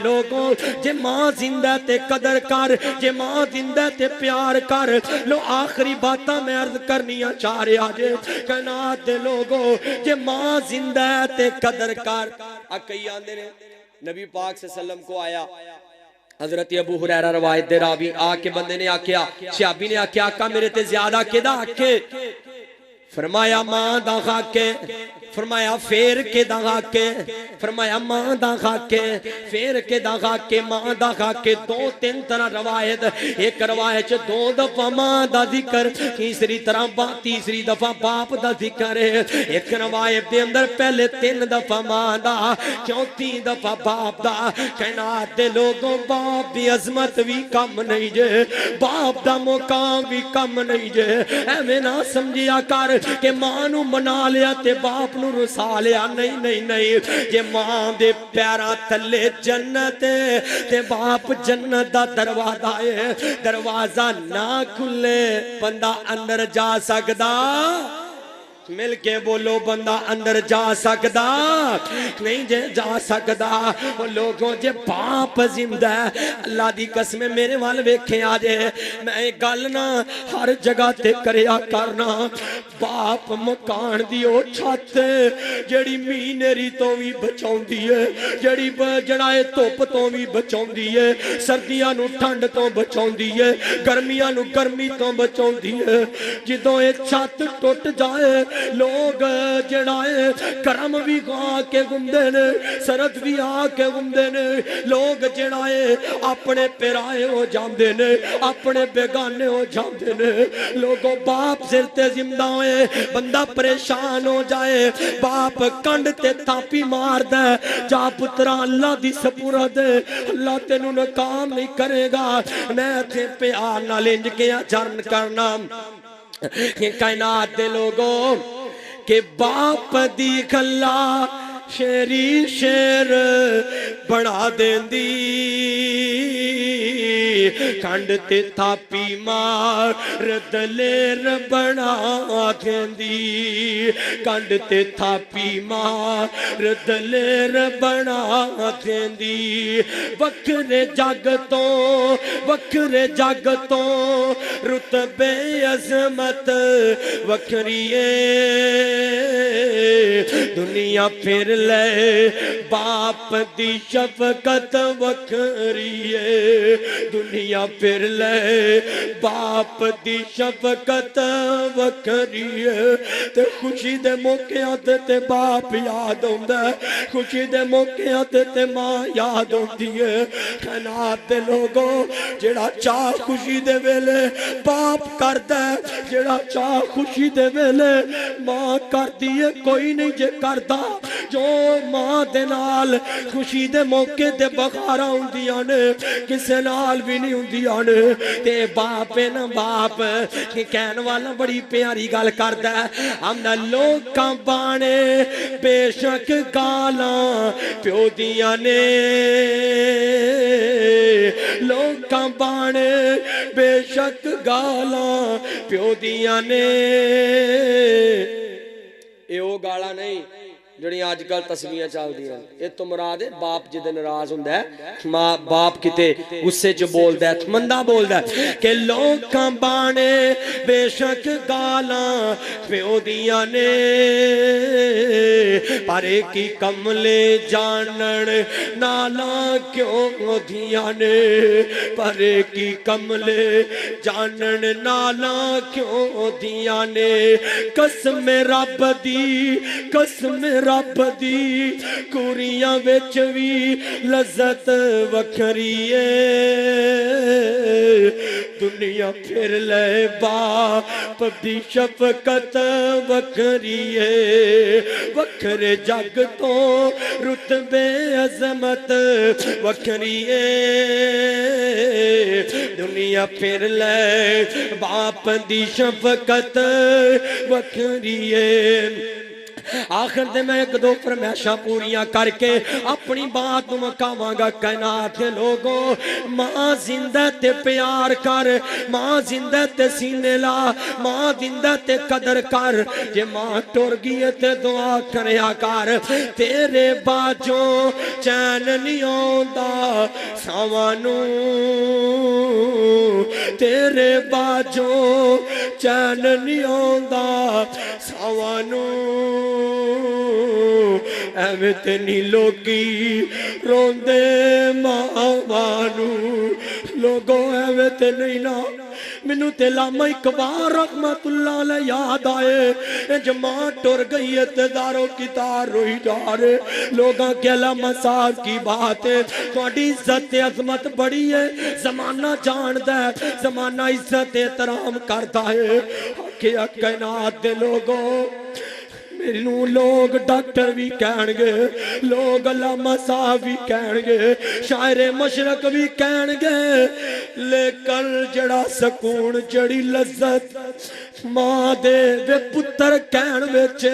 لوگوں جے ماں زندہ تے قدر کر، جے ماں زندہ تے پیار کر لو۔ آخری باتاں میں عرض کرنیاں چاہ رہا جے کائنات دے لوگوں جے ماں زندہ تے قدر کر۔ کئی آندے نے نبی پاک صلی اللہ علیہ وسلم کو آیا حضرت ابو ہریرہ روایت دے راوی آکے بندے نے آکیا صحابی نے آکیا آقا میرے تے زیادہ کدا آکے، فرمایا ماں دا خاکے، فرمایا پھیر کے دا خاکے، فرمایا ماں دا خاکے، پھیر کے دا خاکے، ماں دا خاکے۔ دو تین طرح روایت، ایک روایت دو دفعہ ماں دا ذکر، تیسری دفعہ باپ دا ذکر ہے، ایک روایت دے اندر پہلے 3 دفعہ ماں دا، چوتھی دفعہ باپ دا۔ کائنات دے لوگوں باپ دی عظمت بھی کم نہیں جے، باپ دا مقام بھی کم نہیں جے۔ اے میں نہ سمجھیا کر کہ ماں نو منا لیا تے باپ نو رسا لیا، نہیں نہیں نہیں۔ جے ماں دے پیراں تھلے جنت تے باپ جنت دا دروازہ ہے، دروازہ نہ کھلے بندہ اندر جا سکدا؟ مل کے بولو بندہ اندر جا سکدا نہیں جے جا سکدا۔ وہ لوگوں جے باپ زندہ ہے اللہ دی قسم میرے وال ویکھے آجے میں گل نہ ہر جگہ تے کریا کرنا۔ باپ مکان دیو چھت جڑی مینری تو بھی بچاؤں دیئے، جڑی جڑائے توپ تو بھی بچاؤں دیئے، سردیاں نو ٹھنڈ تو بچاؤں دیئے، گرمیاں نو گرمی تو بچاؤں دیئے۔ جدوں ایک چھت ٹوٹ جائے لوگ جڑائے کرم بھی آ کے گمدے نے، سرد بھی آ کے گمدے نے، لوگ جڑائے اپنے پیرائے ہو جاندے نے، اپنے بیگانے ہو جاندے نے۔ لوگوں باپ سر تے زندہ ہوئے بندہ پریشان ہو جائے، باپ کنڈ تے تھاپی مار دے جا پترا اللہ دی سپورت دے، اللہ تینوں ناکام نہیں کرے گا۔ میں تے پیار نہ لنج کے جرن کرنا کہ کائنات دے لوگوں کہ باپ دی گھلا شیری شیر بڑھا دین دی، کھنڈ تے تھاپی مار دلیر بڑھا دین دی، کھنڈ تے تھاپی مار دلیر بڑھا دین دی۔ وکھرے جگ تو رتبے عظمت وکھریے، دنیا پھر لے باپ دی شفقت وکھریے، دنیا پھر لے باپ دی شفقت وکھریے۔ تے خوشی دے موقعہ تے باپ یاد ہوندہ ہے، خوشی دے موقعہ تے ماں یاد ہوندی ہے۔ کائنات دے لوگوں جڑا چاہ خوشی دے ویلے باپ کردہ ہے، جڑا چاہ خوشی دے ویلے ماں کردی ہے، کوئی نہیں جے کردہ۔ جو ماں دے نال خوشی دے موقع دے بخارا ہوندیاں نے کسے نال بھی نہیں ہوندیاں نے۔ تے باپ ہے نا باپ کہ کہن والا بڑی پیاری گال کردہ ہے، ہم نہ لوکاں بانے بے شک گالاں پیو دیاں نے، لوکاں بانے بے شک گالاں پیو دیاں نے۔ اے او گالا نہیں جڑی آج کل تصویریں چل دیا، یہ تو مراد ہے باپ جدے ناراض ہوندا ہے، ماں باپ کتے غصے چ بولدا ہے، مندہ بولدا ہے کہ لوکاں بانے بے شک گالاں پیو دیاں نے، پر کی کملے جانن نالاں کیوں دیاں نے، پر کی کملے جانن نالاں کیوں دیاں نے۔ قسم رب دی، قسم رب دی کوریاں وچ وی لذت وکھری ہے، دنیا پھر لے باپ دی شفقت وکھری ہے، وکھرے جگ تو رتبے عظمت وکھری ہے، دنیا پھر لے باپ دی شفقت وکھری ہے۔ آخر دے میں ایک دو فرمائشاں پوریاں کر کے اپنی بات مکاواں گا کائنات دے لوگوں ماں زندہ تے پیار کر ماں زندہ تے سینے لا ماں زندہ تے قدر کر جے ماں ٹر گئی تے دعا کریا کر تیرے باجوں چین نہیں آوندا ساوانوں تیرے باجوں چین نہیں آوندا ساوانوں ایویں تے نہیں لوگی روندے ماوانوں لوگوں ایویں تے نہیں نا منو تے علامہ اقبال رحمت اللہ علیہ یاد آئے جماع ٹر گئی ہے تے داروں کی تار روئی جا رہے لوگاں کے علامہ صاحب کی بات ہے تھوڑی عزت عظمت بڑی ہے زمانہ جاندا ہے زمانہ عزت احترام کرتا ہے کہ کائنات دے لوگوں میرے لوگ ڈاکٹر بھی کہن گے لوگ علامہ صاحب بھی کہن گے شاعر مشرق بھی کہن گے لیکن جڑا سکون جڑی لذت ماں دے وے پتر کہن وچ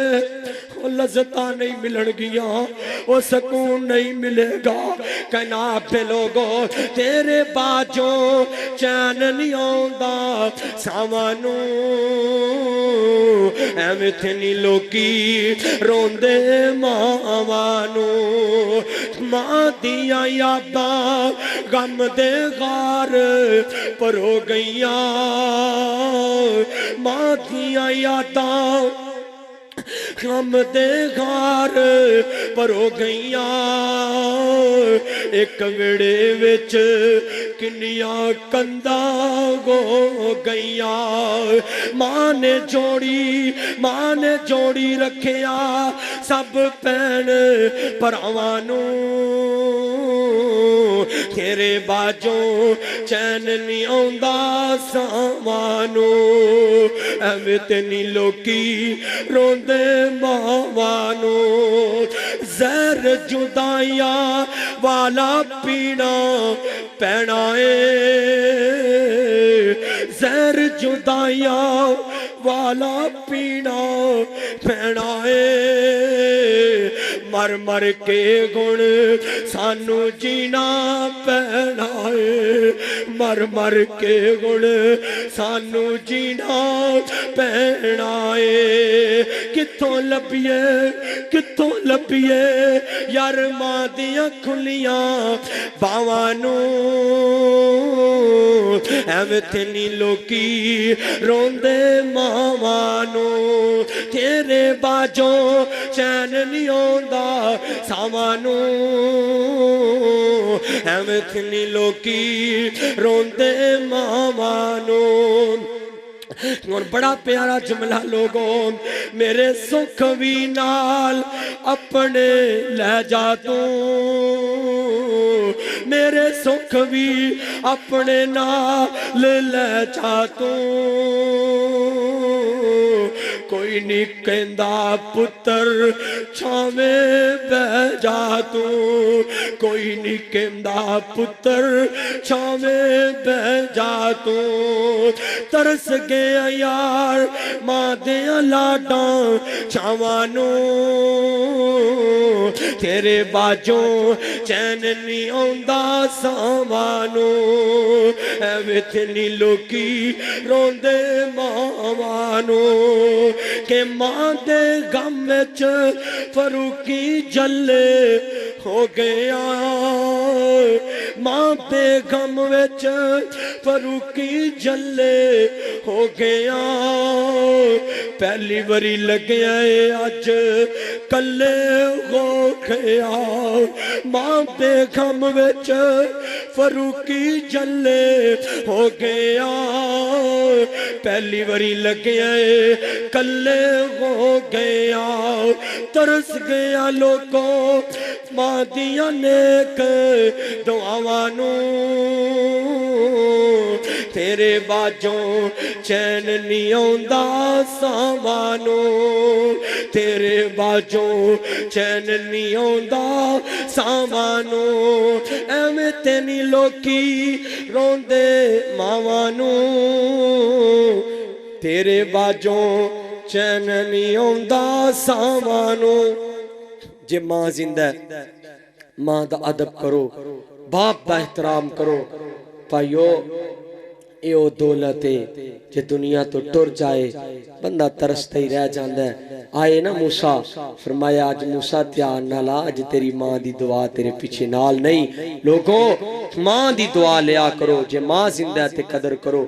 وہ لذتاں نہیں ملن گیاں وہ سکون نہیں ملے گا کائنات دے لوگوں تیرے باجوں چین نہیں آوندا ساوانوں ایویں تے نہیں لوکی روندے ماوانوں ماں دیاں یاداں غم دے غار پر ہو گئیاں ماں دیاں یاداں غم دے غار پر ہو گئیاں ایک وڑے وچ کنیاں کنداں ہو گئیاں ماں نے جوڑی رکھیا سب پین پراوانوں تیرے باجوں چین نہیں آوندا ساوانوں ایویں تے نہیں لوکی روندے ماوانوں زہر جدائیاں والا پینا پینا زہر جدائیاں والا پینا پینا مر مر کے گن سانو جینا پینا مر مر کے گن سانو جینا پینا کتوں لبیے یار ماں دیاں کھلیاں باوانوں ایویں تے نہیں لوکی روندے ماوانوں تیرے باجوں چین نہیں آوندا ساوانوں ایویں تے نہیں لوکی روندے ماوانوں اور بڑا پیارا جملہ لوگوں میرے سکھ بھی نال اپنے لے جا تو میرے سکھ بھی اپنے نال لے جا تو کوئی نہیں کہندا پتر چھاویں بہ جا تو کوئی نہیں کہندا پتر چھاویں بہ جا تو ترس گیا یار ماں دیاں لاڈاں چھاوانوں تیرے باجوں چین نہیں آوندا ساوانوں ایویں تے نہیں لوکی روندے ماوانوں کہ ماں دے غم وچ فروخی جلے ہو گیا ماں دے غم وچ فروخی جلے ہو گیا پہلی باری لگیا اج کلے ہو گیا ماں دے غم وچ فروخی جلے ہو گیا پہلی باری لگیا کلے ہو گیا ترس گیا لوگوں ماں دیاں نیک دعاوانوں تیرے باجوں چین نہیں آوندا ساوانوں تیرے باجوں چین نہیں آوندا ساوانوں ایویں تے نہیں لوکی روندے ماوانوں تیرے باجوں چین نہیں آندا سامانو جے ماں زندہ ہے ماں دا ادب کرو باپ دا احترام کرو پائیو اے او دولت ہے جے دنیا تو ٹر جائے بندہ ترستا ہی رہ جاندہ ہے آئے نا موسیٰ فرمایا آج موسیٰ تیار نالا آج تیری ماں دی دعا تیرے پیچھے نال نہیں لوگوں ماں دی دعا لیا کرو جے ماں زندہ تے قدر کرو